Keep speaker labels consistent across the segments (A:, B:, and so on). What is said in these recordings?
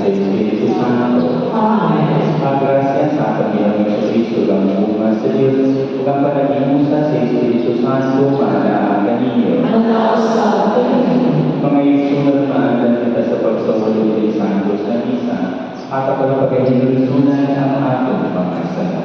A: sa Espiritu Santo.
B: Amen.
A: Paggrasya sa Panginoong Jesucristo ang bunga sa Diyos, ang panagimusa sa Espiritu Santo, maalaga ninyo.
B: Manasa
A: Mga isunod maalam kita sa pagsawalo ng Santos na Misa, at kapagpagahinusunan ang atong mga sala.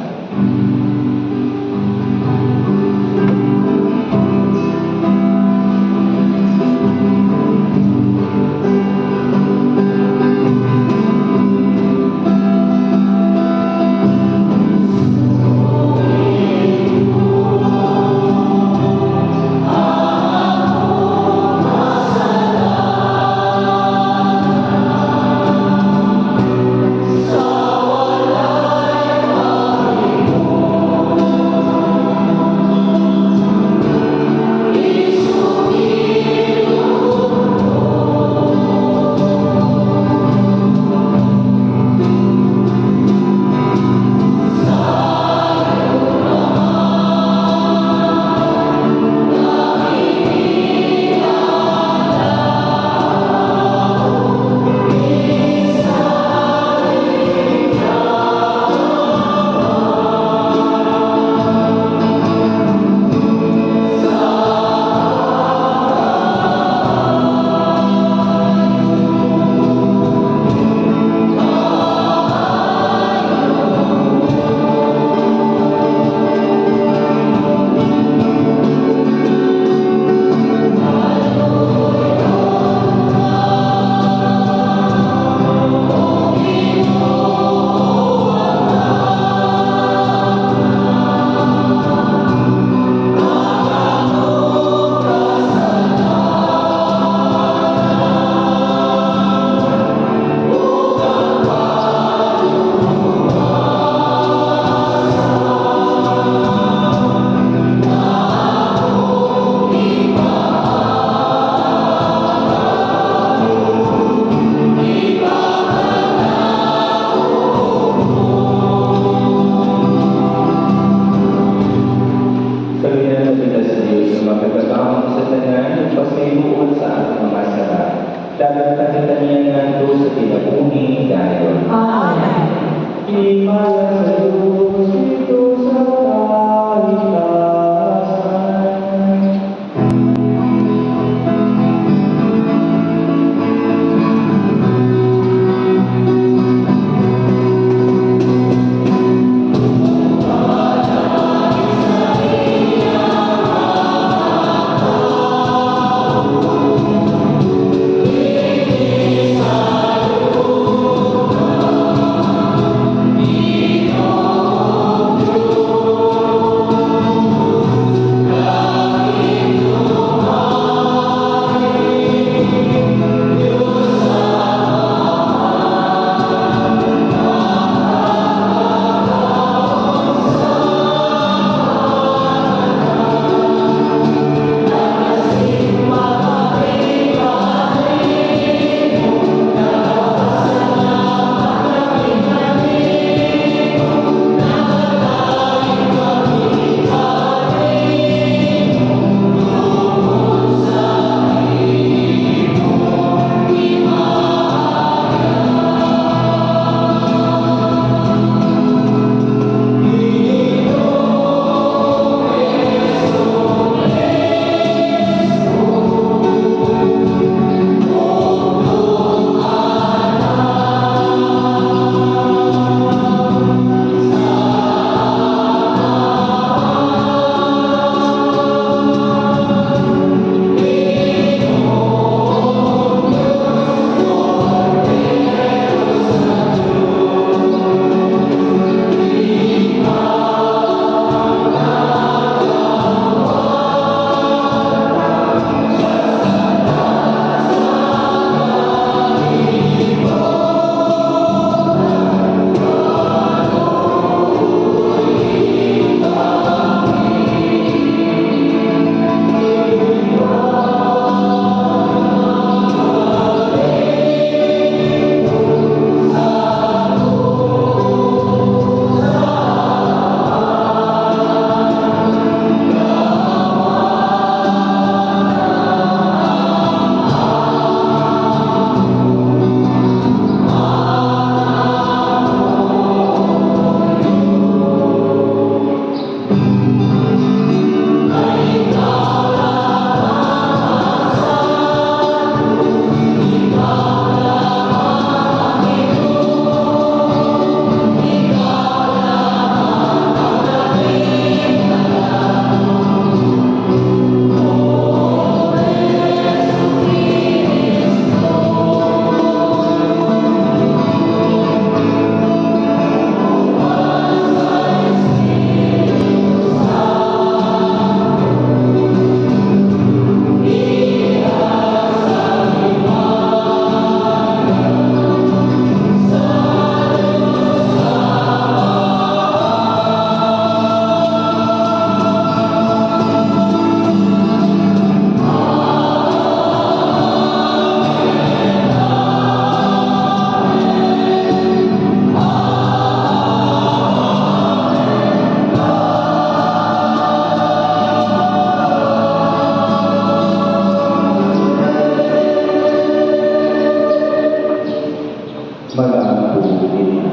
A: magpupunin.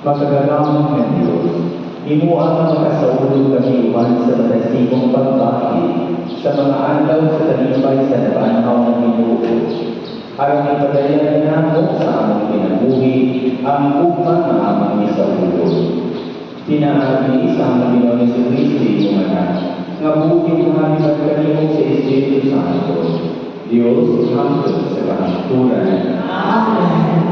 A: Magagalang ng Diyos, imuan ang makasaulog kami iwan sa matasigong pagbati sa mga andaw sa talipay sa nabanaw ng Ginoo. Aron ipadayan na mo sa among kinabuhi ang ugma ng amang isaulog. Pinaagi sa among Ginoo ni Kristo mga anak, nga buking kami magkanimo sa Espiritu Santo, Diyos hangtod sa kahaturan.
B: Amen.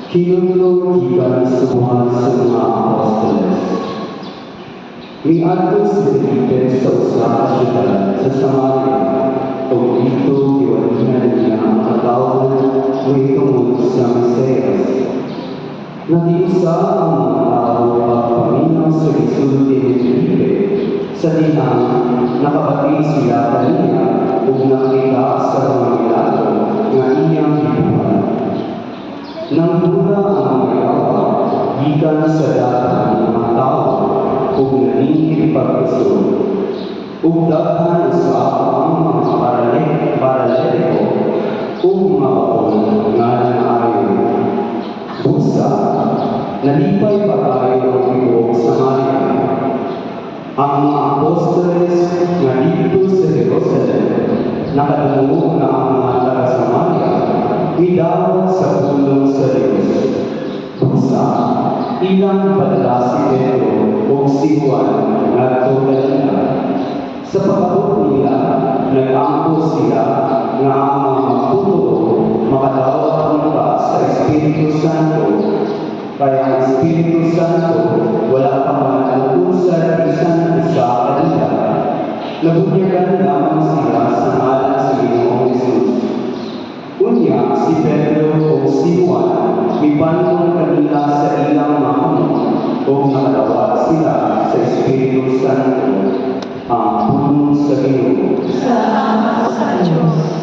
C: Kinulong gikan sa buhat sa mga apostoles. Miadto si Felipe sa usa ka syudad sa Samaria, ug dito giwalihan niya ang katawhan may tungod sa Mesiyas. Nagiusa ang mga tao pagpaminaw sa gisulti ni Felipe, sa dinang nakabati sila kaniya ug nakita sa mga milagro nga iyang gibuhat. Nang mula ang magawa, gikan sa datan ng mga tao, ug naningil pagkasunod. Ug daghan sa ang mga paraliko, ug mga kapon nga naayon. Busa, nalipay pa tayo ang ibuok Samaria. Ang mga apostoles nga dito sa Jerusalem, nakadungo na ang mga taga-Samaria, midawat sa pulong sa Diyos. Busa, ilang padala si Pedro o si Juan na tulad sa pagkabot nila, nag-angko sila na ang mga magtuturo makadawat ang sa Espiritu Santo. Kaya ang Espiritu Santo wala pa manatutusan isang isa kanila. Nabunyagan lamang sila sa ngalan sa Ginoong Jesus. Unya, si Pedro o si Juan, ipanong kanila sa ilang mamuno o nakadawat sila sa Espiritu Santo ang pulong sa Ginoo.
B: Salamat sa Diyos.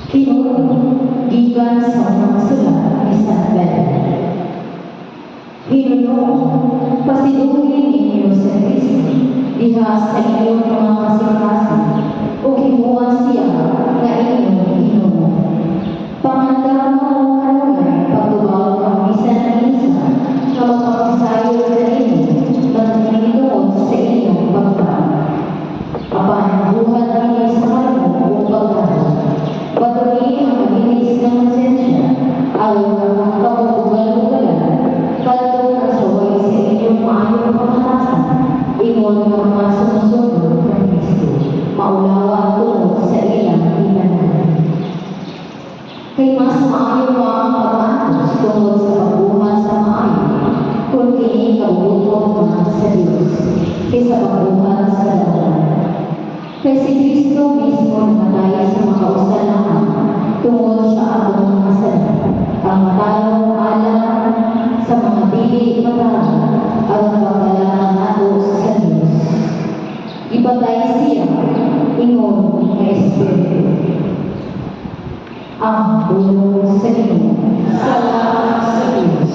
B: Kinuha, gikan sa mga sulat ni San Pedro. Hinunong, pasidugin ninyo sa Kristo, diha sa inyong mga kasing-kasing, o himuha siya na inyong hinunong. Pangandang mo kanunay, pagtubaw ang bisan na isa, na magpapasayo na ninyo, magtinitungod sa inyong pagpaan. Apan, buhat ninyo sa kalmo o pagkakas. Patuloy ang maglinis ng konsensya, ayon ang kapugugal-ugalan, kalto na saway sa inyong maayong pangatasan, ingon ng mga sumusunod ng Kristo, maulawa tungkol sa ilang ipanan. Kay mas maayong mga pag-atos tungkol sa pagbuhat sa maayo, kung kini kabubuton na sa Diyos, kaysa pagbuhat sa lahat. Kay si Kristo mismo namatay sa mga usalahan tungkol sa atong mga sala, ang matalong alam sa mga dili matalong at pagkalaman nato sa Diyos. Ipatay siya, ingon ng Espiritu. Ang bulong sa inyo. Salamat sa Diyos.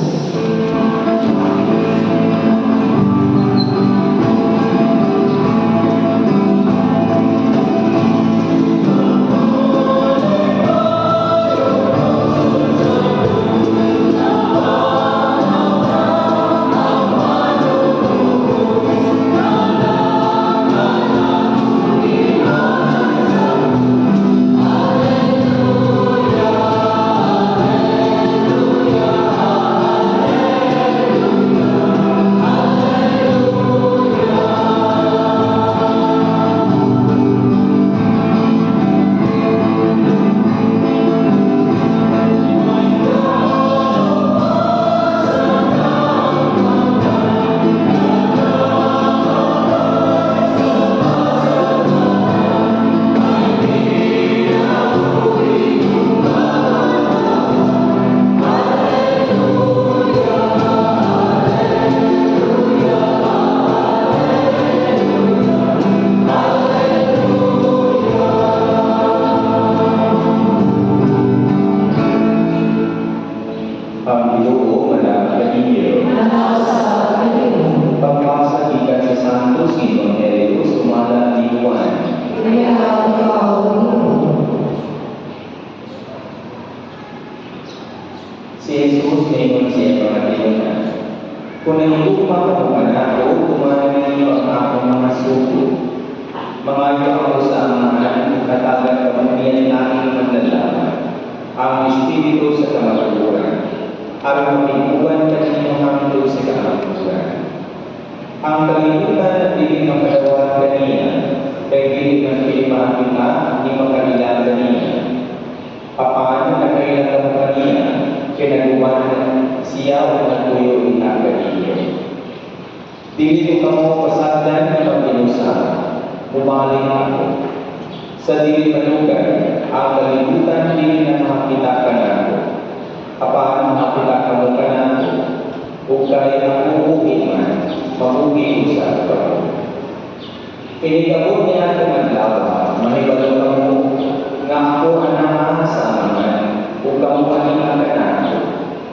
A: Si Jesus ngayon siya pangatiuna. Kung nangitupang ako, kumain ninyo ang aking mga suko. Mangayo ako sa amahan, katagang pamilyan namin manlalaman. Ang Espiritu sa kamaturan. Ang matiguan kanino hangtod sa kamaturan. Ang kalimutan at piling ng kalawan kanina, kay piling ng pilimahan kita, ni makalilang kanina. Papaano na kailangan mo kanina, kinaguman siya o nagpuyo inaga ninyo. Dili ko kamo pasagdan na pag-inusan, bumaling ako. Sa dili manugan, ang kalimutan dili na makakita ka na ako. Papaano makakita ka mo ka na ako, o kaya mabuhi man, mabuhi ko sa ako. Pinigabot niya ako maglawa, mahibalo ka mo, nga ako anahan sa aman, o kamukanin ka na ako,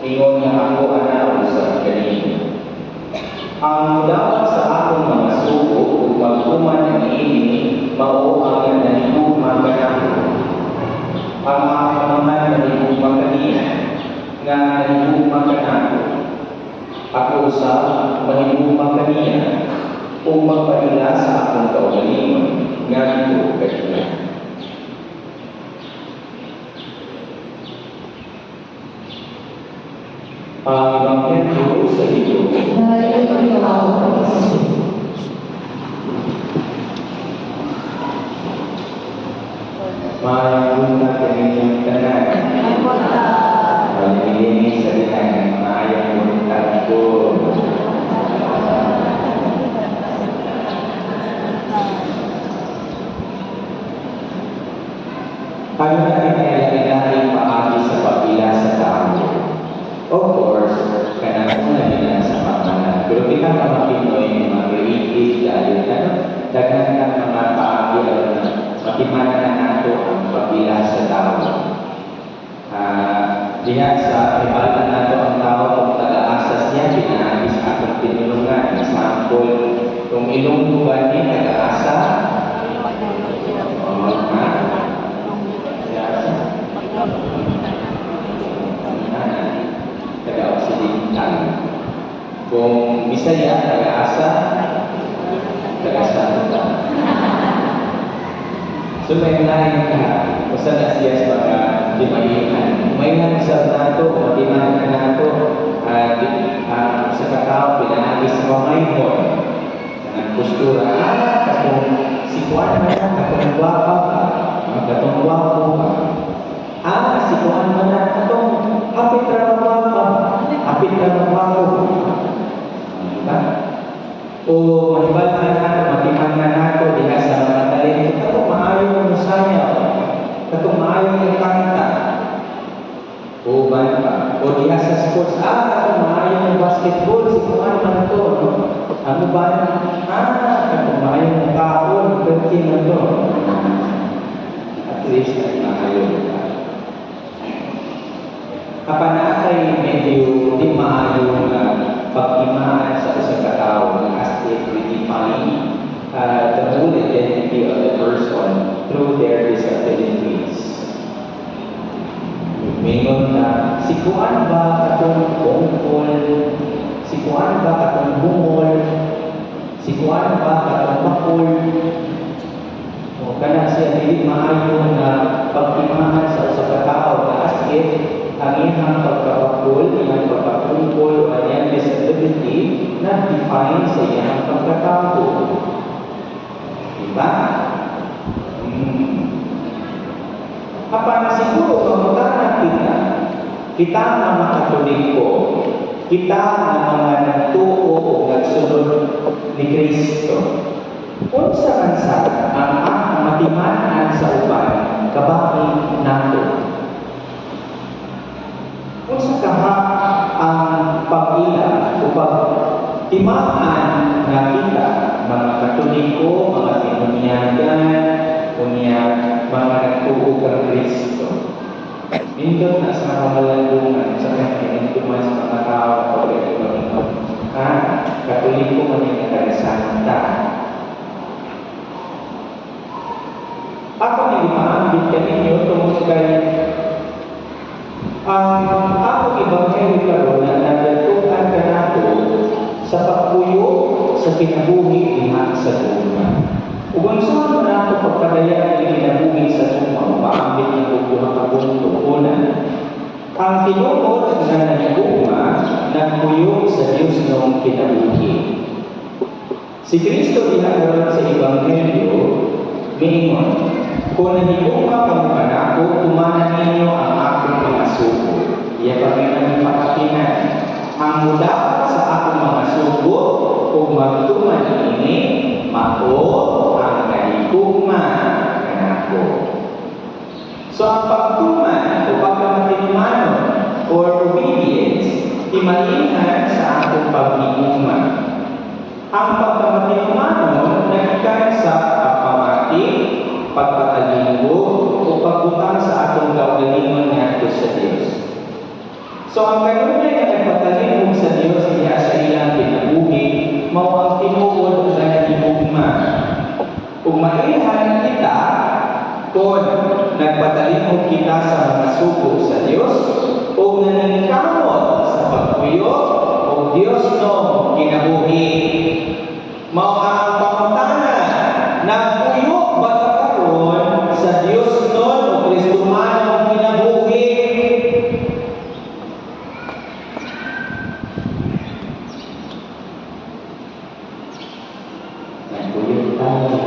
A: ingon nga ako anahan sa kanino. Ang dapat sa akong mga suko, o magkuman ng ini, mao ang nahigugma ka na ako. Ang mga mahal nahigugma kanina, nga nahigugma ka na ako. Ako sa mahigugma kanina, o magpaila sa akong kaugalingon, nga ito kanina. Ang Ebanghelyo sa iyo.
B: Dahil ikaw, Kristo.
A: Mayroon na kanyang tanan. Pag-ibigay sa lihan, mayroon buntag ko. Ano na kailangan paagi sa pagpila sa tao? Of course, kanang una nila sa pagkanan. Pero kita mga Pinoy, mga creative, dahil daghan ng mga paagi na matimanan na nato ang pagpila sa Diha sa ibalatan nato ang tao kung taga-asas niya, pinaagi sa atong pinulungan. Example, kung ilong ba niya taga-asa, taga-occidental. Kung Bisaya, taga-asa, taga-santa. So may lain ka, usa na siya sa mga dimaihan. May nagsab nato, matiman nato, sa katao, pinaagi sa kamay mo. Ang postura, katong si Juan na, katong guwapa ka, katong guwapo ka. Si Juan na, katong hapit na guwapa, hapit na guwapo. Diba? O manibalaan nato, matiman nato, diha sa mga talento, katong maayong musayaw, katong maayong kanta, o ba pa? O diha sa sports, katong maayong basketball, si Juan man to, no? Ano ba? Katong maayong kaon, berti man to. At least, ay maayong kaon. Kapag naatay medyo di maayong pag-imaan sa isang katao as if redefine the whole identity of the person through their disabilities. Mingon na, si Juan ba katong bongkol? Si Juan ba katong bungol? Si Juan ba katong bakol? O kana siya dili maayo na pag-imaan sa isang katao na as if ang iyang pagkabakol, iyang pagkabungkol, o iyang disability na define sa iyang pagkatao. Diba? Kapag siguro, kamutana kita mga Katoliko, kita na mga nagtuo o nagsunod ni Kristo, kung sa kansa ang matimanan sa uban, kabahin nato. Kung sa kaha ang pag-ila o pag-timaan na kita, mga Katoliko, mga Pinunyagan, mga nagtuog ang Kristo. Indot na sa kamalandungan sa kanyang tumas mga tao o ito Katoliko man yung nagkasanta. Ako nang ipaambit ka ninyo tungkol kay ako ibanghelyo karon na nagatukan ka nato sa pagpuyo sa kinabuhi diha sa Roma. Ug unsa man nato pagpadayag ang kinabuhi sa Roma, paambit ng duha ka punto. Una, ang tinuod nga nagugma nagpuyo sa Dios ng kinabuhi. Si Kristo diha karon sa ebanghelyo miingon, kung nagugma kamo kanako, tumanan ninyo ang akong mga sugo. Iya pagkailan pakakinan. Ang muda sa akong mga sugo, kung magtuman ini, mao ang nagugma kanako. So ang pagtuman o pagkamatinumanon or obedience, imalinhan sa akong pag-iugma. Ang pagkamatinumanon nagikan sa pagpamati, pagpatalinggo, o pagbutang sa atong kaugalingon ngadto sa Dios. So ang kanunay nga nagpatalingog sa Dios diha sa ilang kinabuhi, mao ang tinuod nga nagigugma. Kung mailhan kita, kung nagpatalingog kita sa mga sugo sa Dios, o naningkamot sa pagpuyo, o Dios no kinabuhi, mao ang pangutana, nagpuyo ba ka karon sa Dios non o Kristo man ang kinabuhi? Nagpuyo tayo.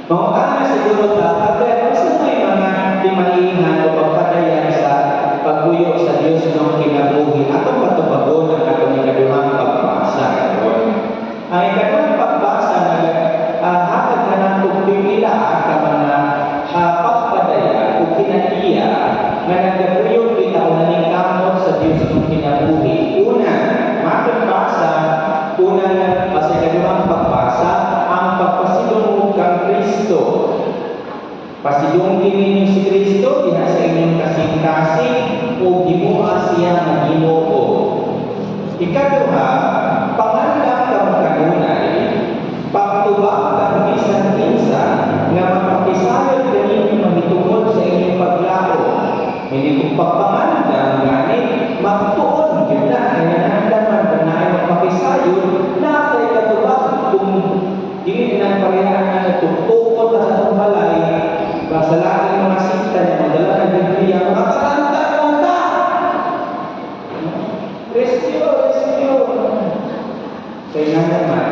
A: Pangutana siguro pero sa may mga timalihan o pagpatayan sa pagpuyo sa Dios ng kinabuhi atong patubagon ang atong ikaduhang pagbasa karon. Ang ikaduhang pagbasa na hatag na natong pipila ka mga pagpadaya o kinaiya nga nagapuyo kita o naningkamot sa Dios ng kinabuhi. Una, matong basa, sa ikaduhang pagbasa, ang pagpasilong kang Kristo Ikaduha, pangandang kang kanunay, pagtuwag ang bisan minsan nga magpapisayod kaninyo magitungod sa inyong paglao. Hindi kong pagpangandang gani, magtuon yun na, kaya nahandaman na ay magpapisayod, na ay katuwag kung hindi na parehan na nagtutukot na sa itong balay, sa lahat ng mga sinta na madala ng Biblia, mga karanta mo na! Rescue! Kaya nga naman,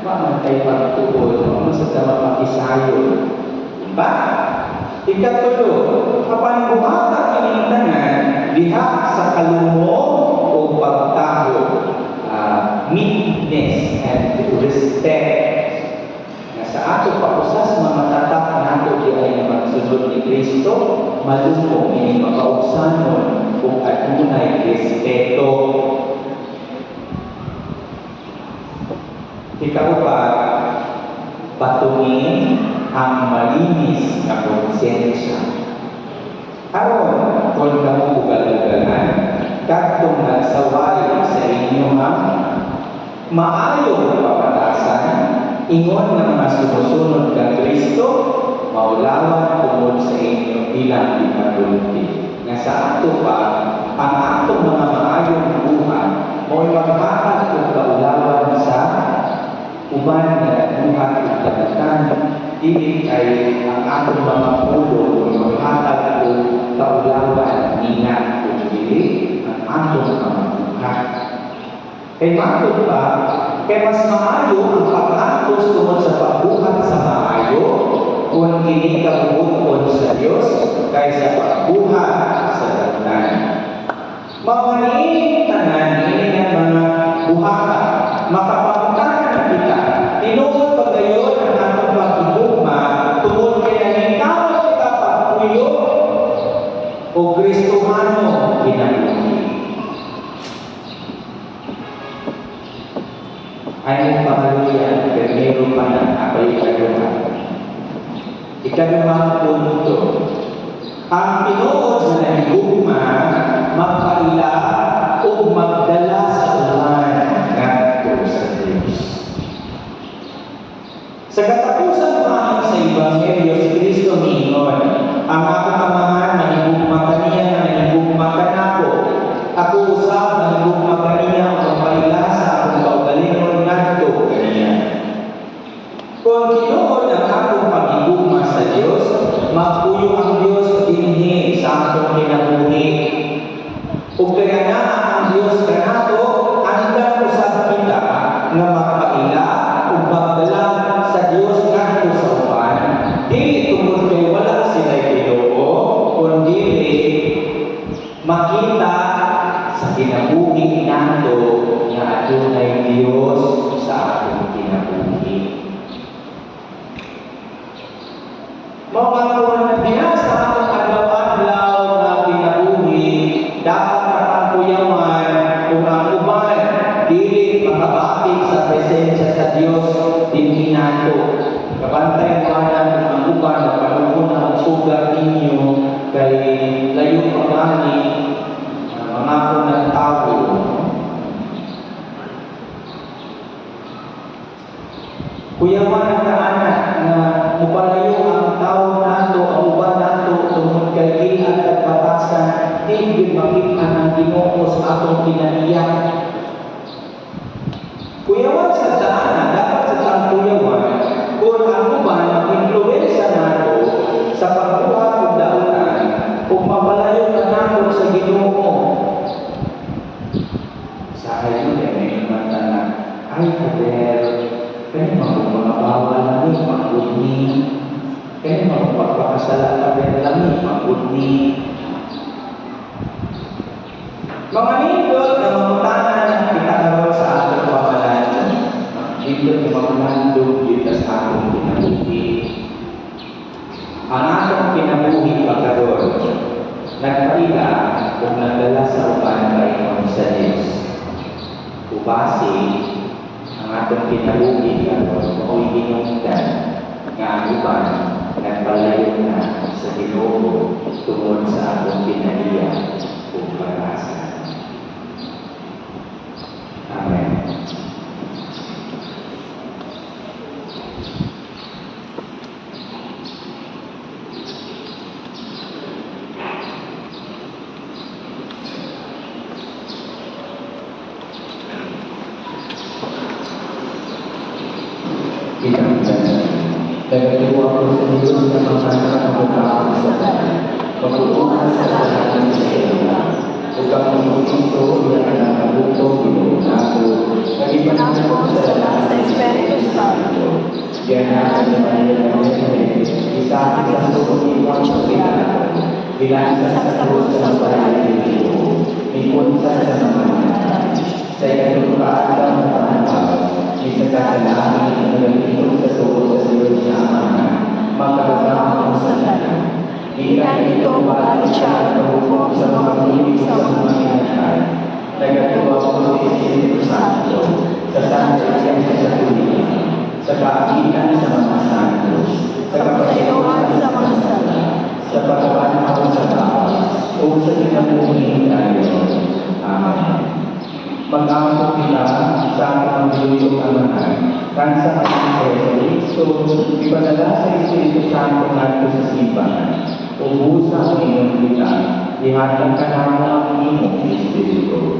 A: pamantay pagtuon, sa tamang papisayod. Diba? Ikatulo, kapag bumata kinintanan, diha sa kalumo o pagtaho, meekness and respect. Sa ato pausas mga tatak nato di ay magsunod ni Kristo, malumong ini mapausanon kung adunay respeto. Ikaw patungin ang malinis na konsensya. Aron, kung kamo ugal-ugalan, katong nagsaway sa inyong maayong papatasan, ingon ng mga sumusunod kang Kristo, maulawan tungod sa inyo bilang ipagulti. Nga sa ato pa, ang atong mga maayong buhay, mo'y maghatag kung kaulawan sa uban na buhat at kabatan, dili ay ang atong mga pulo o maghatag kung kaulawan nina kung dili ang atong mga buhat. Kay matod pa, kay mas maayo ang pag-antos tungod sa pagbuhat sa maayo kung hindi kabubuton sa Diyos kaysa pagbuhat sa dagdan. Mawaliin tanan ini ng mga buhata, makapamutan na kita, tinuod pagayon ang atong pag-ibugma tungod kay nangitawag kita pagpuyo o Kristohano kinabuhi. Ay pangalian, pero pa ng abay kaluhan. Ikalawang punto, ang tinuod na nahigugma, magpaila o magdala sa ulan ngadto sa Diyos. Sa katapusan pa sa Ebanghelyo, si Kristo miingon, ang akong amahan nahigugma kaniya na nahigugma kanako. Ako usab nahigugma kaniya o magpaila sa akong kaugalingon ngadto kaniya. Kung tinuod ang akong pag-igugma sa Diyos, magpuyo ang Diyos dinhi sa akong kinabuhi. Ug kaya na ang Diyos kanato, hanggang usab kita nga magpaila ug magdala sa Diyos ngadto sa uban. Dili tungod kay wala sila Ginoo, kundi makita sa kinabuhi nato nga adunay Diyos sa akong kinabuhi. Mga kuwan na sa atong adlaw-adlaw na kinabuhi, dapat matangkuyaman kung ang uban dili makabatik sa presensya sa Diyos dinhi nato. Kabantay mo ang uban na panahon na magsugat ninyo kay layo pagani mga ng tao. Kuyaman ang anak na mupalayo ang tao nato, ang uban nato, tungkol kay ilan at batasan, hindi makita ng Ginoo sa atong kinaiyak. Kuyawan sa daanan, dapat sa tang kuyawan, kung ang uban mag-influensya nato sa pagbuhat ng daunan, kung mapalayo ka nato sa Ginoo. Sa ayon ay may imanta na, ay kader, kaya magpapabawal namin pag-udni. Kaya magpapakasala kader namin pag-udni. Mga nindot na mamutanan ang kitakaroon sa atong pamalan. Nindot na mamalandog dito sa atong kinabuhi. Ang atong kinabuhi pagkaroon, nagpaila kung nagdala sa uban kaingon sa Diyos. Ubasi, ang atong kinabuhi karoon, ako'y hinungdan nga ang uban nagpalayo na sa Ginoo tungod sa atong kinaiya kung pag-asa. Nagatuwa ko sa Diyos na mga nakakapagpapag sa kanya. Pagkukuhan sa lahat ng siya. Upang ang Kristo na nakakabuto, binunato, nag-ipanasa ko sa lahat ng Espiritu Santo. Yan natin na mangyayari, isakit sa sukuliwan sa pinaka, bilansan sa krus ng paralitiyo, ipunsan sa mga mata, sa ikatulupaan ng panahal, isasasalamin ang nagiging sa tuwa sa Diyos na Ama, magkakasama sa lahat. Ilan ito bakit siya nabubuo sa mga piling sa mga inakal. Nagatuwa ko sa Espiritu Santo, sa Santa Iglesia sa Tulipan, sa kaagitan sa mga santos, sa kapatinuhan sa mga sala, sa pagkabanaw sa tao, o sa kinabuhin tayo. Amen. Mag-aamok kita sa ating maglulong amahan, kan sa ating Kristo, ipadala sa Espiritu Santo natin sa simbahan, ubusan ang iyong kita, ihatag ka naman ang iyong Espiritu.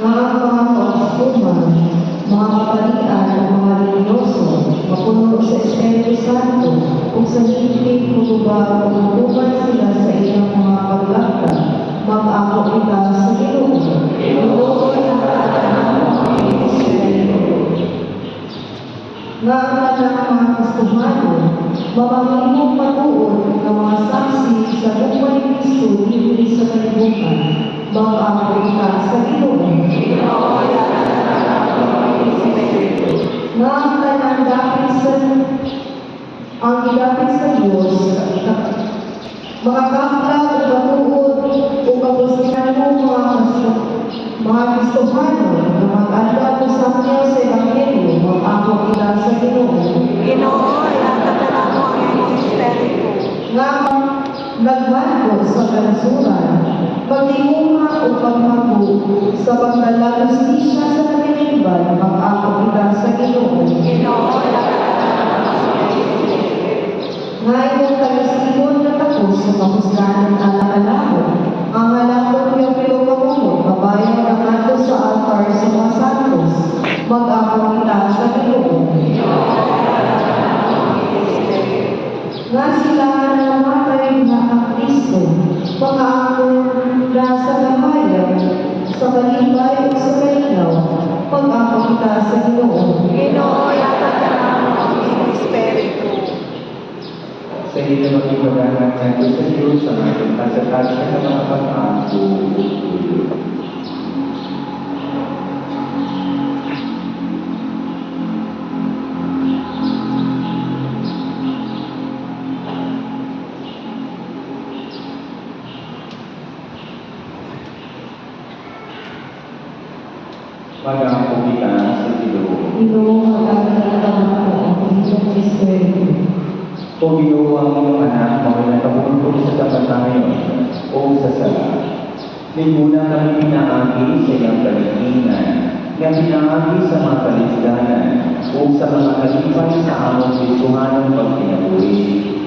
B: Mga kapastuman, mga kapalitan at mga religyoso, mapuno sa Espiritu Santo, kung sa higit kutuba, kutuban sila sa ilang mga paglakta, mag-ako kita sa Ginoo. Nga ang mga kastumano, mamanglimong patuon ng mga saksi sa buhay ni Kristo dito sa kalibutan, mag-ako kita sa Ginoo. Nga ang tanang ang gidapit sa Diyos, mga kaplag o patuod o kapusinan mo mga Kristohano na mag-alwa sa Diyos sa Evangelyo, mag-ako kita sa Ginoo.
D: Ginoo, ilatagala mo ang iyong Espiritu.
B: Nga nagmando sa kansuran, pagtingunga o paghago sa paglalagos siya sa kaniliban, mag-ako kita sa Ginoo.
D: Ginoo, ilatagala mo ang iyong Espiritu.
B: Ngayon tagas-ibon na tapos sa mahusgahan ng alaalaho, ang halakot yung pilokamuno, babayan na nato sa altar sa mga santos, mag-ako kita sa Ginoo. Nga sila na namatay na ang Kristo, mag-ako na sa kamayan, sa kalibay o sa kailaw, mag-ako kita sa Ginoo.
D: Ginoo, ilatagala mo ang iyong Espiritu.
A: Sa inyo mag-ibagahan natin sa Diyos sa ating kasakasya ng mga pag-aako. Mag-aako kita sa Diyos.
B: Ginoo, mag-ako ang iyong Espiritu.
A: O Ginoo ang iyong anak, mga nakabuntong sa kapatayon o sa sala. Linguna kami pinaagi sa iyong kaligtinan, na pinaagi sa mga kalisdanan o sa mga kalipay sa among Kristohanong pagpinabuhi.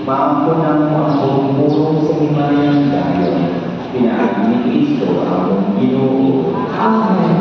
A: Maampo na mo ang pumurong sa himayang dayon. Pinaagi ni Kristo ang Ginoo.
B: Amen.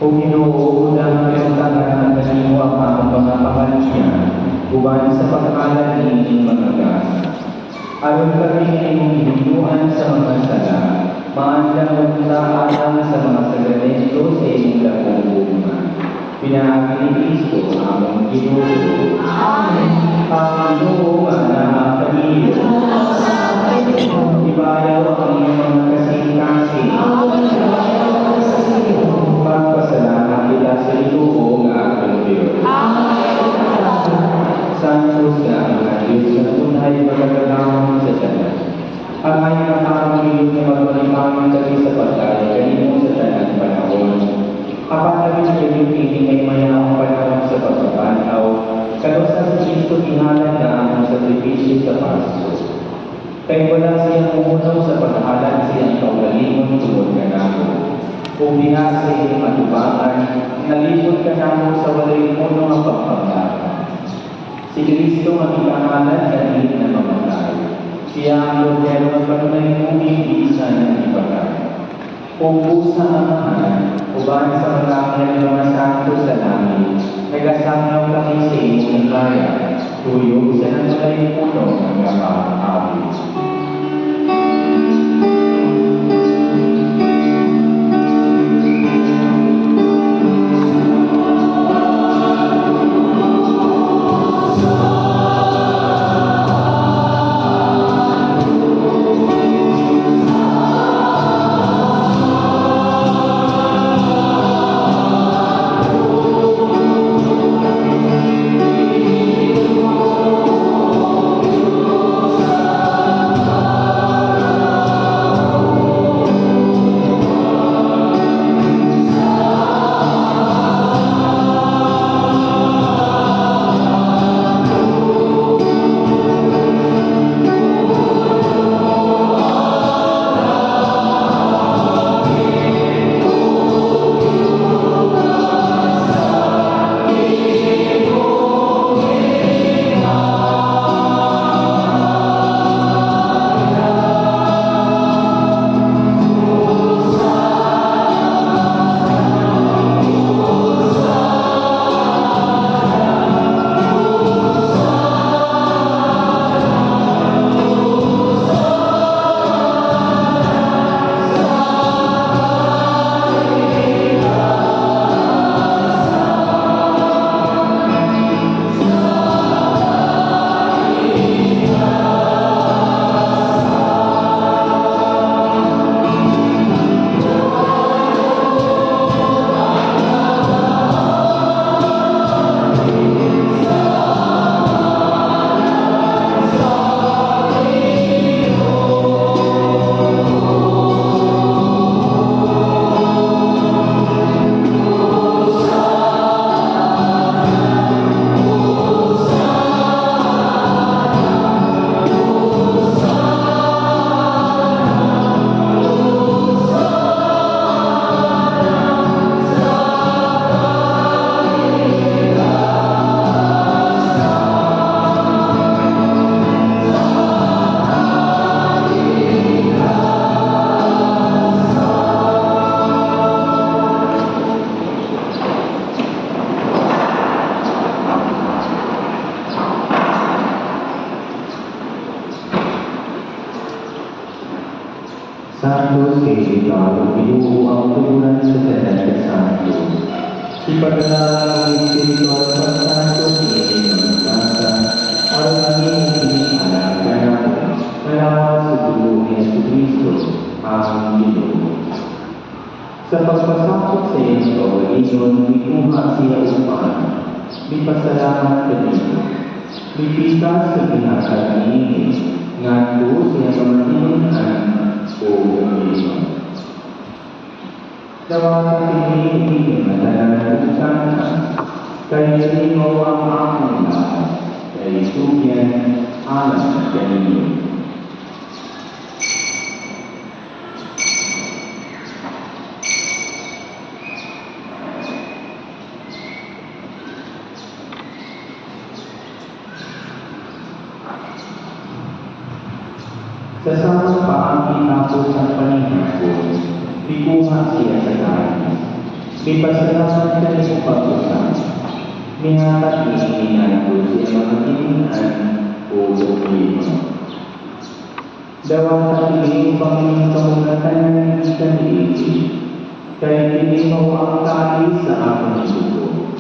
A: Kung inuulang pinagtangan na mo ang among mga pamilya, uban sa pagkalan ng mga gas. Aron kami ay hinuan sa mga sala, maandang magtaanan sa mga sagramento sa iyong dakong bunga. Pinaagi ni Kristo among Ginoo.
B: Amen.
A: Ang Ginoo na kanino, ibayaw ang iyong mga kasing-kasing. Magpasalamat kita sa Ginoo nga aking Diyos. Santos nga ang mga Diyos na tunay magagalamang sa tanan. Ang ay nakakamilig na magmalimangan kami sa pagkain kanino sa tanan panahon. Kapag kami na kayo ay mayamang panahon sa pagkapanaw, kalusa sa Kristo ihalan na ang sakripisyo sa Pasko. Kaya wala siyang umunaw sa paghalan siyang kaugalingon tungod ka namo. Kung binasa iyong matubangan, nalipod ka namo sa walay puno ang pagpaglaban. Si Kristo ang ikangalan na hindi na mamatay. Siya ang Lordero ng panunay mong isa ng ibagay. Kung busa ang mahal, uban sa marami ng mga santo sa langit, nagasangaw kami sa iyong kaya, tuyog sa nangalay puno ng kapag-awit. Santos kay ikaw, Ginoo ang tugunan sa tanan ka Santos. Ipadala ang espiritual sa Santos sa inyong santa, aron ang iyong pinikalang ganapon, salamat sa dulo ni Jesucristo, ang Ginoo. Sa pagpasakot sa iyong kaugalingon, ikuha siya upan, may pasalamat kanino. May pitas sa pinakal niini, nganto siya pamatinunan o gamitin. Dawakan pinili na talagang sana, kaya mo ang among lahat, kaya sugyan alam kanino. Kasama pa ang inapos ng paningin ko, ikuha siya sa langit. Ipasalamat kami sa pag-usap. Mingakat iininan ko siya mga kiningan o problema. Dawang katigin Panginoon kamulatan ng ikan iisip, kaya hindi mo ang kali sa aking suko.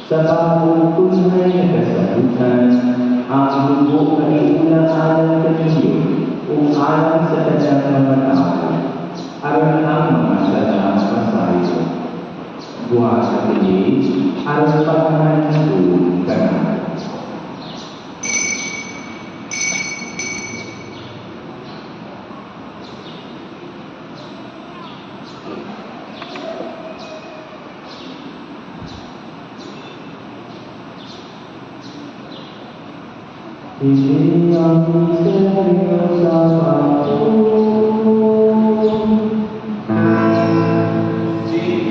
A: Sa bagong tunay na kasalutan, ang dugo ay ulang-alang kaniyo, kung alang sa kanyang mga tao, aron ang mga salang masayo. Buha sa pilis, aron pagkahanapun ka na. Hindi ang misteryo sa pagtuon. Sige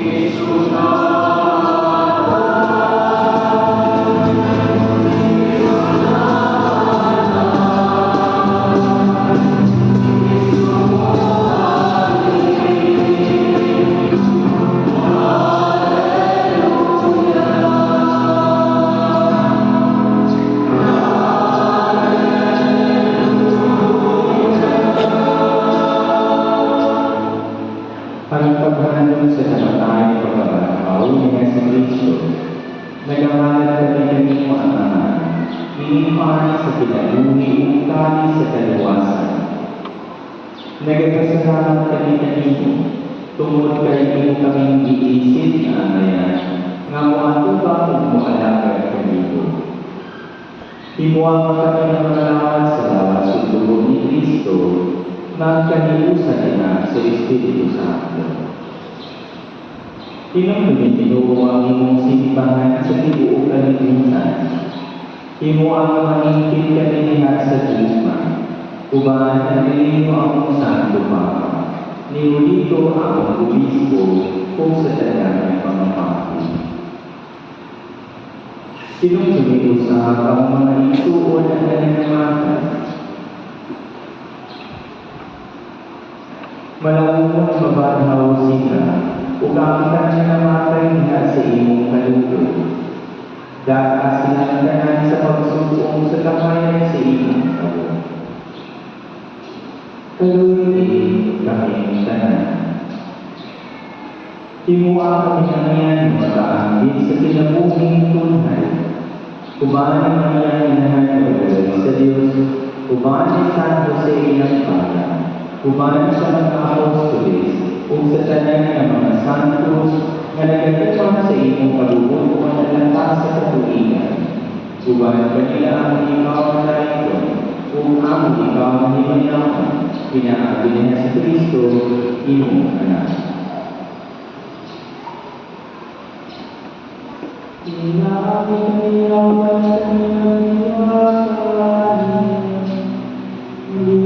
A: ang paghahandog sa namatay pagkabanaw ni Yesu Cristo, nagamalan kami mo ang mga inipan sa pinaluhi ukali sa kaluwasan. Nagpasalamat kami kanino, tungkol kayo kaming iisip na anayan, nga mo atubang mo alagad kanino. Himuang kami ng malawan sa lawas sa dugo ni Cristo, nagkaniusan na sa Espiritu Santo. Tinutuloy ang imong simbahan sa tibuok kalibutan. Imo ang maningkit kaninihan sa Diyos, ubahan ang nilino ang Santo Papa, niulito ang obispo kung sa dalang pamamahal. Tinutuloy sa ang mga isuon at kaninihan. Malawang mabarhaw sila, upang kanya namatay na sa imong kalugod. Daka silang ganan sa pagsusuong sa kamayan sa imong kalugod. Kaluhin kaming tanan. Timuha kami nangyayang mataangin sa kinabuhing tunay. Kumain ang iyang inahanap sa Diyos, kumain ni San Jose ilang bayan. Kumain sa mga apostolis, kung sa tanan ng mga santos, nga nagkatapang sa imong kalubon kung nalatas sa katuligan. Kumain pa nila ang ikaw na ito, kung ang ikaw na himayaman, pinaagi niya sa Kristo, imong anak. Inaagi niya ang kanyang iwasan, hindi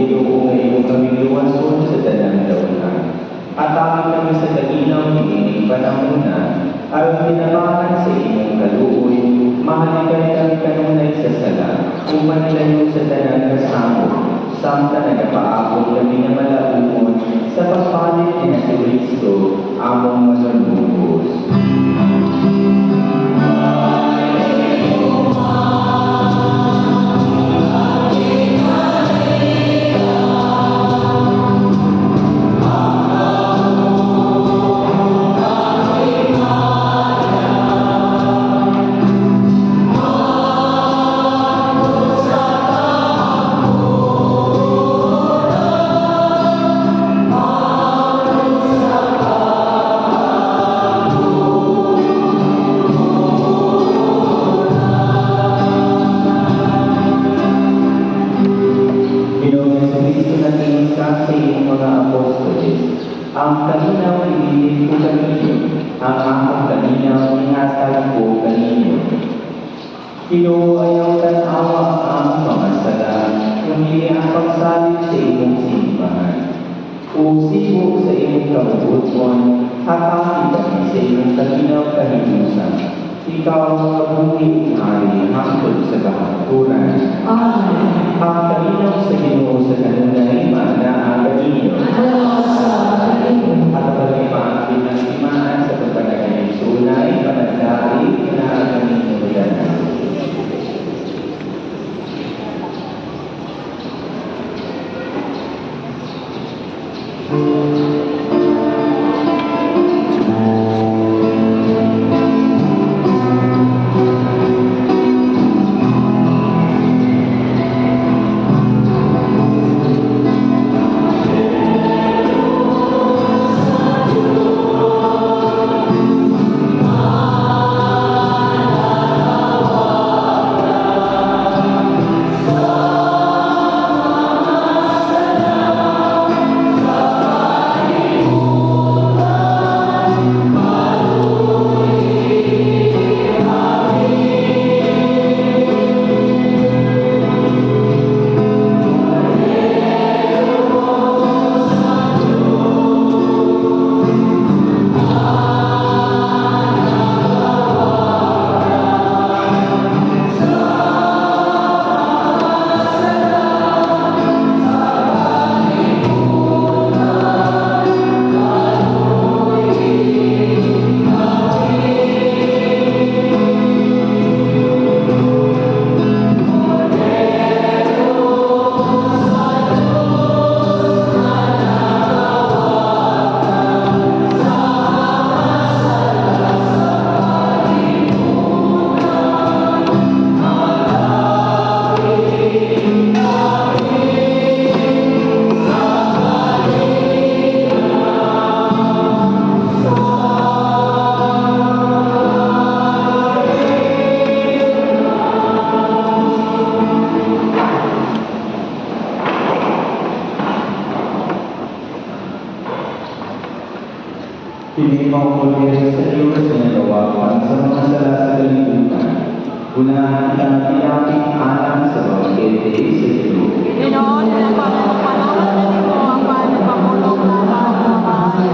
A: Ginoo ngayon kami luwason sa dalang dautan. Atake kami sa kalinaw ng inyong panahon na, aron tinabangan sa inyong kaluoy, mahalikan kami kanunay sa sala, kung manilayo sa dalang kasamo, samta nagapaabot kami na malaumon sa pagpalit ni si Kristo, among manunubos. Ang kalinaw ibigay ko kaninyo, ang akong kalinaw ingatan ko kaninyo. Ginoo ayaw tanawa ang mga sala, kundi ang pagsalit sa imong simbahan. Kung sibok sa imong kabubuton, hataki kami sa imong kalinaw kahilusan. Ikaw ang kabuhi hari hangtod sa kahaturan.
B: Amen.
A: Ang kalinaw sa Ginoo sa kanunay mana ang kaninyo. At pag-ipaangkin ng timaan sa pagpanagang sunay, panagdari, pinaagang ninyo yan. Hindi mauulit sa Diyos na nagawapan sa mga sala sa kalibutan. Unahan kita tinapit alam sa mga kete sa Diyos.
D: Ginoo, nilapanawan na nimo ang panagpamulong na maayo.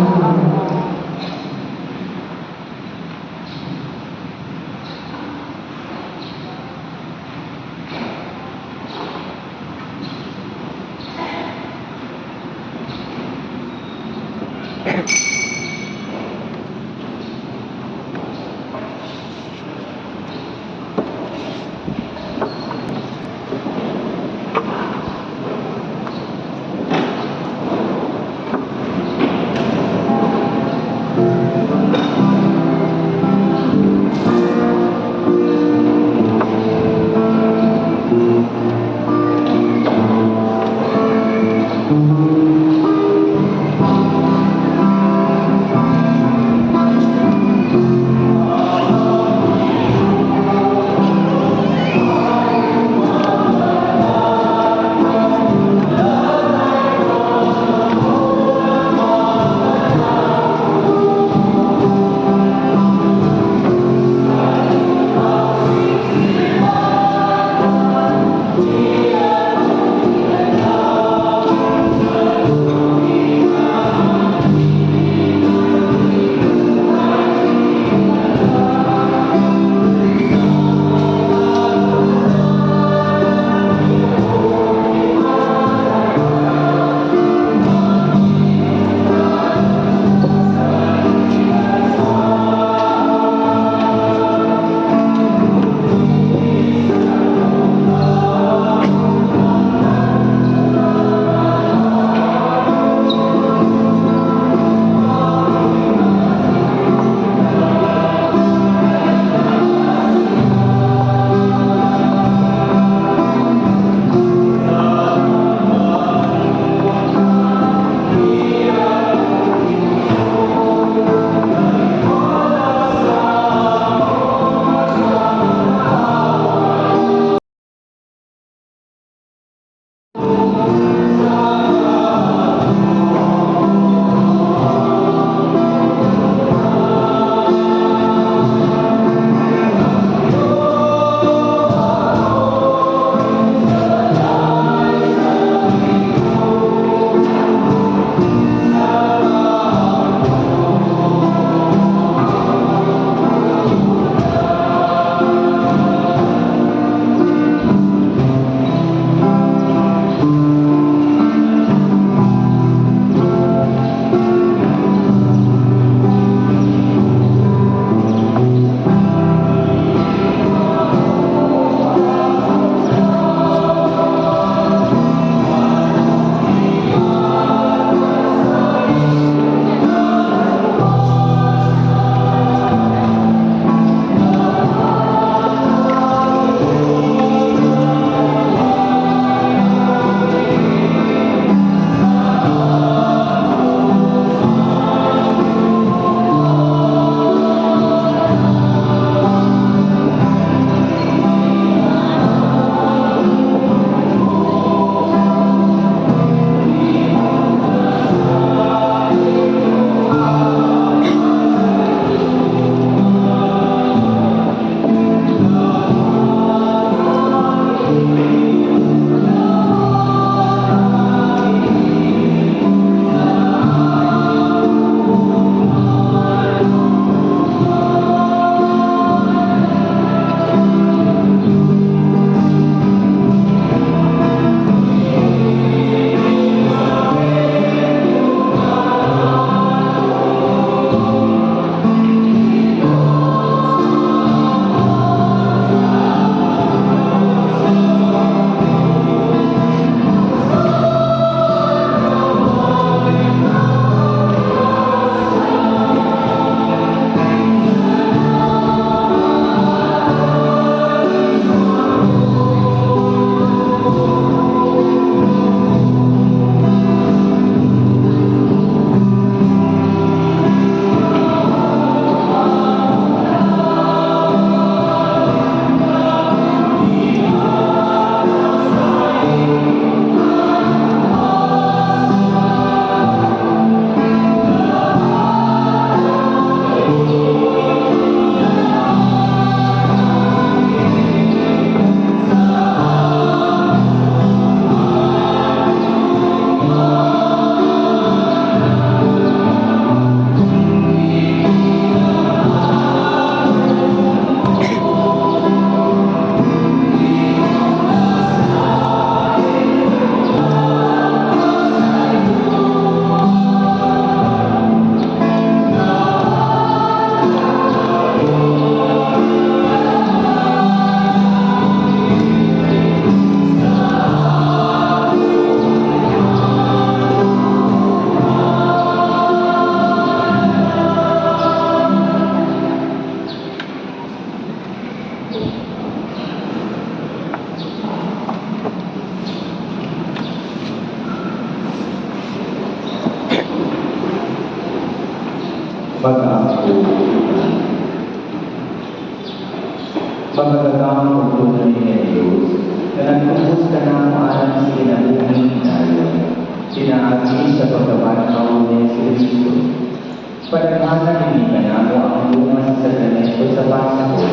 A: Mag-aapunan. Pagkagagamang pagpunan ni Jesus, na nagpupus ka na ang alam sa kinabuhi tayo, sinaagi sa pagkabanaw ni Kristo. Pagkakala hindi ka na mo ang bunga sa sakramento sa Pasko,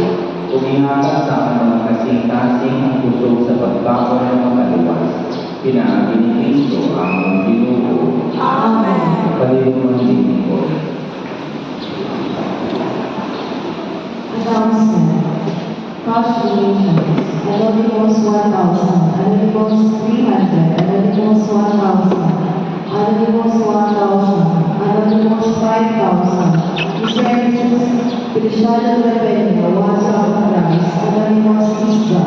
A: umihakas sa ang mga kasing-kasing ang puso sa pagbaon ng mga luwas. Pinaagi ni Kristo ang Ginoo.
D: Amen.
A: Palimutan din ko.
B: Announcement. Cash donations. Anonymous 1,000. Anonymous 300. Anonymous 1,000. Anonymous 1,000. Anonymous 5,000. Miscellaneous Judicial Revenue 1,000 Christ. Anonymous Isda.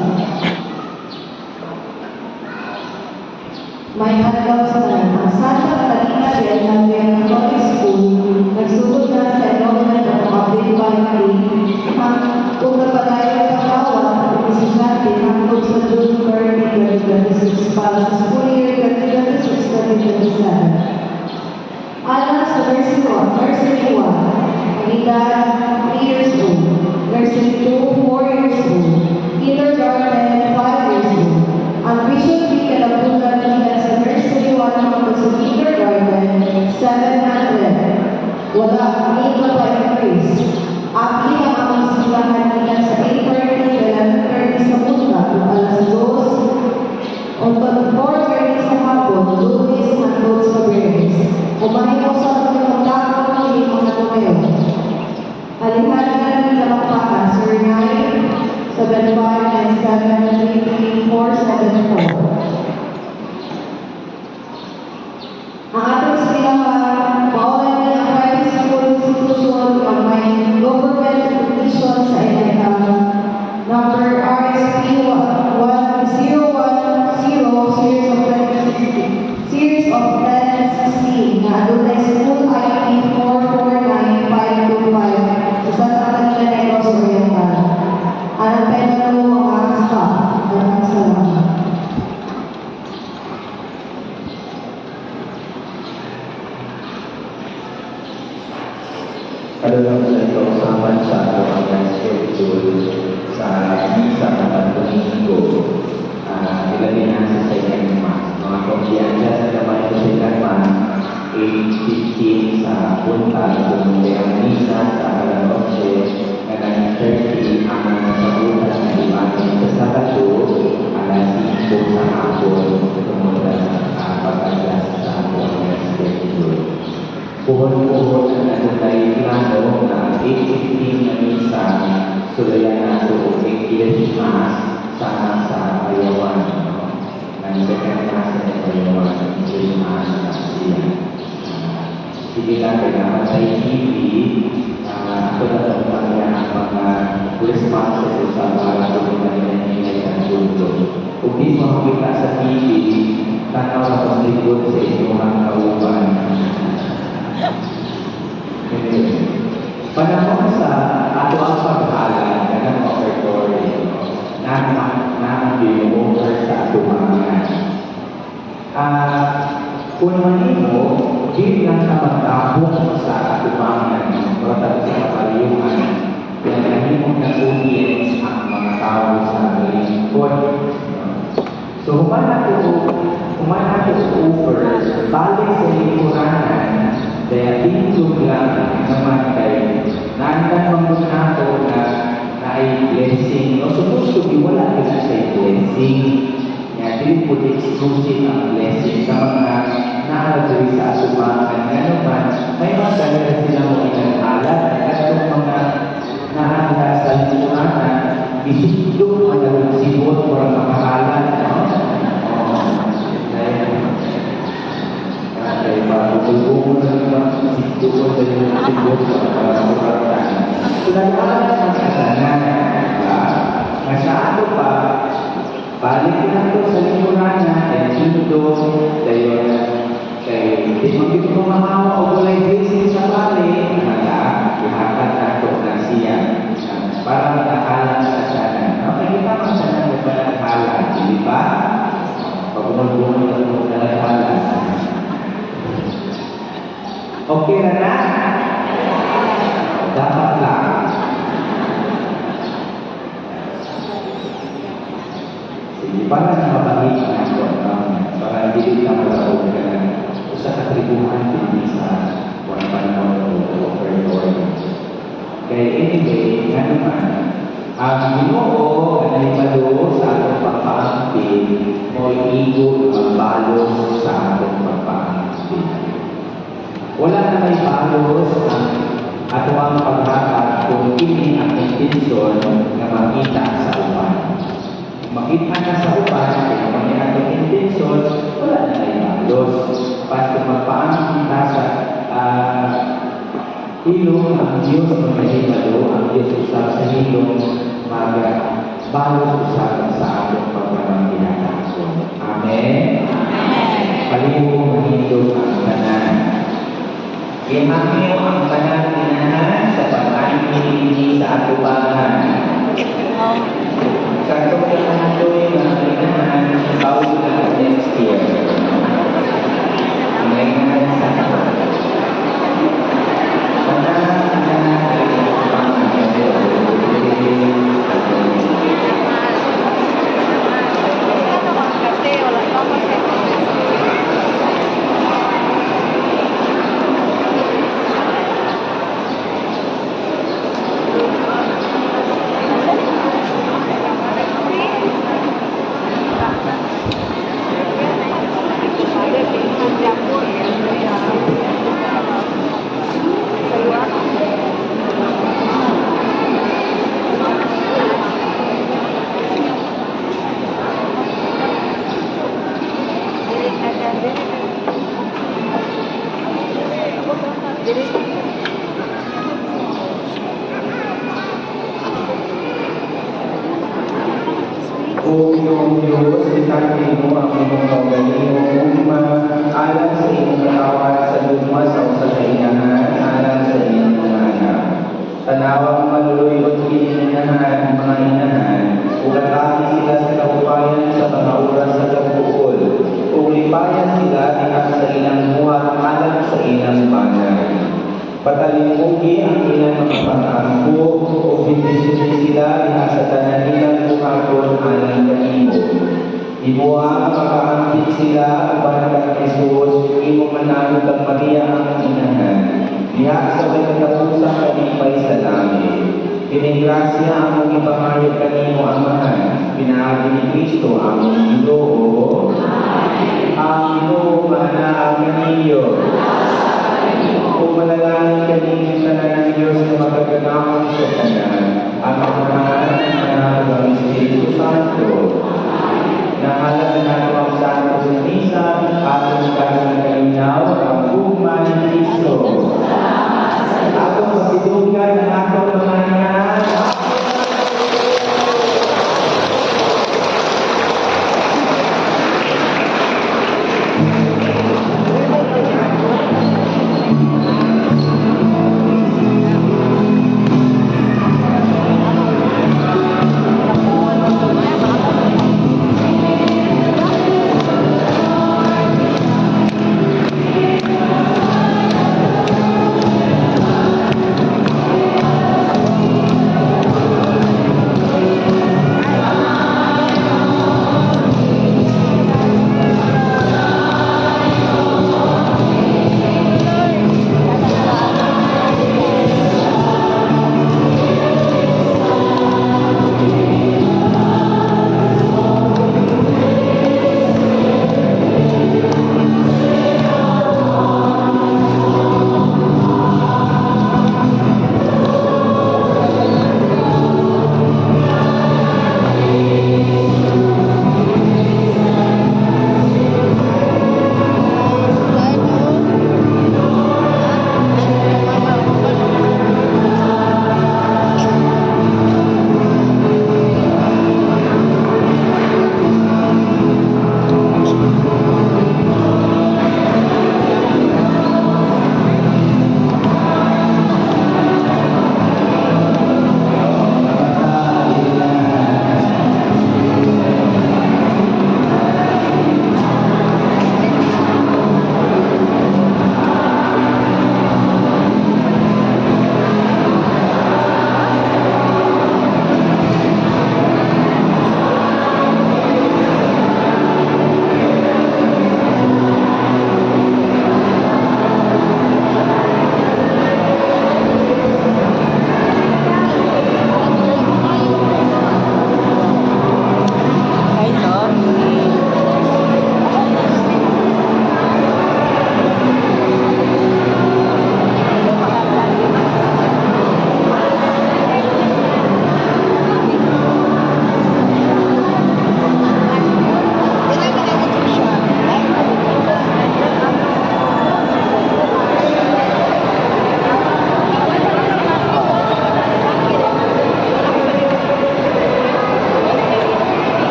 B: May adlaw sa tanan. Ang Santa Catalina de Alcalde Catholic School nagsugod na sa enrollment ng public library kung napadayon sa bawat estudyante hangtod sa June 30, 2026 para sa school year 2026-2027. Alang sa Nursery 1, ang edad 3 years old, Nursery 2, 4 years old, Kindergarten 5 years old. Ang tuition fee kalabutan nila sa Nursery 1 hanggang sa Kindergarten 700. Wala, hindi na pa increase. Apli ang aming silahan nila sa 8:30, 11:30 sa punta, alas 2, o 4:30 sa hapon, Lunes hanggang sa Biyernes. Umahin ko sa mga magkakaroon ng mga tumayo. Alihan nila magpaka, Sir 9, 75, and 733-474. Ang ating silahan, paulan niya ang private school institution ang may government recognition sa ENECA. Number RSP 1010 series of 1016 na adulay school IP 449525 sa Santa Catalina Negros Oriental. Anong penalo mga staff? Maraming salamat.
A: Kalulong sa ito usapan sa ating schedule sa misa ng Domingo. Ilagay natin sa inyong mga kumpiyansa sa kamay ko sa ilang 8:15 sa punta, kumundi ang misa sa alas 11 na 9:30 ang nasabutan ng imanin sa Sabado, alas 5 sa hapon, kumunta pag-alas sa ating schedule. Puhon-puhon na natunay plano na 8:15 na misa, sulayan na ito kung English Mass sana sa Ayawan. Nang second Mass na Ayawan, English Mass na siya. Sige lang, kailangan sa TV, ako na tawag ang mga responses sa mga tuminay sa mundo. Kung di mo makita sa TV, tanaw na kung likod sa inyong mga kauban. Panahon sa ato ang paghalan ng offertory na binubuker sa ato mga kung manimo, di lang sa magtabong sa ato mga protag sa kapaliyungan kaya nahimong na audience ang mga tao sa lingkod. So, humana ko offer, balik sa lingkuranan, kaya tinutog lang naman kayo. Naandang mga ko na ay blessing. No? Supposed to be wala ka sa blessing. Kaya hindi po exclusive ang blessing sa mga nakalagay sa asumakan. Ano man, may mga talaga sila mo inanghalat. At yung mga naanda sa lingkuranan, isipdo ang nagsibot o ang makahalan. Kaya pagkukulungan na naman, siguro sa iyo na siguro para sa pagkakaan. So, nag-aaral sa kasanan, masyado pa, balik na ito sa lingkuranan, kaya sinudo, kaya di magiging mamahawa o kulay blessing sa balik, ihakat na ito na siya, para magkakalan sa kasanan. Nakikita mo sa nang magkakalan, di ba? Pag-umulungan na ito magkakalan. Okay na na? para na mabalik na ito, para hindi na matawag ka na sa katribuhan din sa mga panahon o overlord. Kaya anyway, nga naman, ang Ginoo na nalipalo sa atong pagpaangkin mo igo ang balos sa atong pagpaangkin. Wala na may balos ang atong paghatag kung kini ang intensyon na makita sa upan. Makita ka sa upan, kung may atong intensyon, wala na may balos. Basta magpaangkin kita sa hilong ang Diyos ng mahimalo, ang Diyos usap sa hilong balos usap sa atong pagpapangkinatason. Amen? Palihog mahindog ang tanan. Ihangyo ang tanan tinanan sa pag-aingin sa atubangan. Katong nakandoy ng tinanan, bawal na next year. Ngayon sa O iyong Diyos, itakin mo ang imong kaugalingon, alang sa imong katawan sa luma sa usa ka inahan, alang sa iyong mga anak. Tanawang maluluyot kininahan ang mga inahan, ugatati sila sa kabuhayan sa mga oras sa kabuol, ug lipayan sila diha sa ilang buhat alang sa ilang banay. Patalimugi ang ilang mga pag-aangko o bindisyon sila diha sa tanan ilang buhaton alang kanimo. Ibuha ang pag-aangkin sila uban kang Jesus, imo manalo kang Maria ang inahan. Diha sa katapusan kanipay sa langit. Pinigrasya ang mong ipangayo kanimo amahan. Pinaagi ni Kristo ang mong Ginoo. Ang Ginoo mananaag kaninyo. Kung manalangin kanino sa ng Diyos na magaganawan sa kanan, ang mga ng Espiritu Santo, nahalag na nato ang Santo sa Misa, atong kasang kalinaw, ang bugma ni Kristo. Atong pasidugan ng atong mga anak,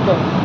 E: to.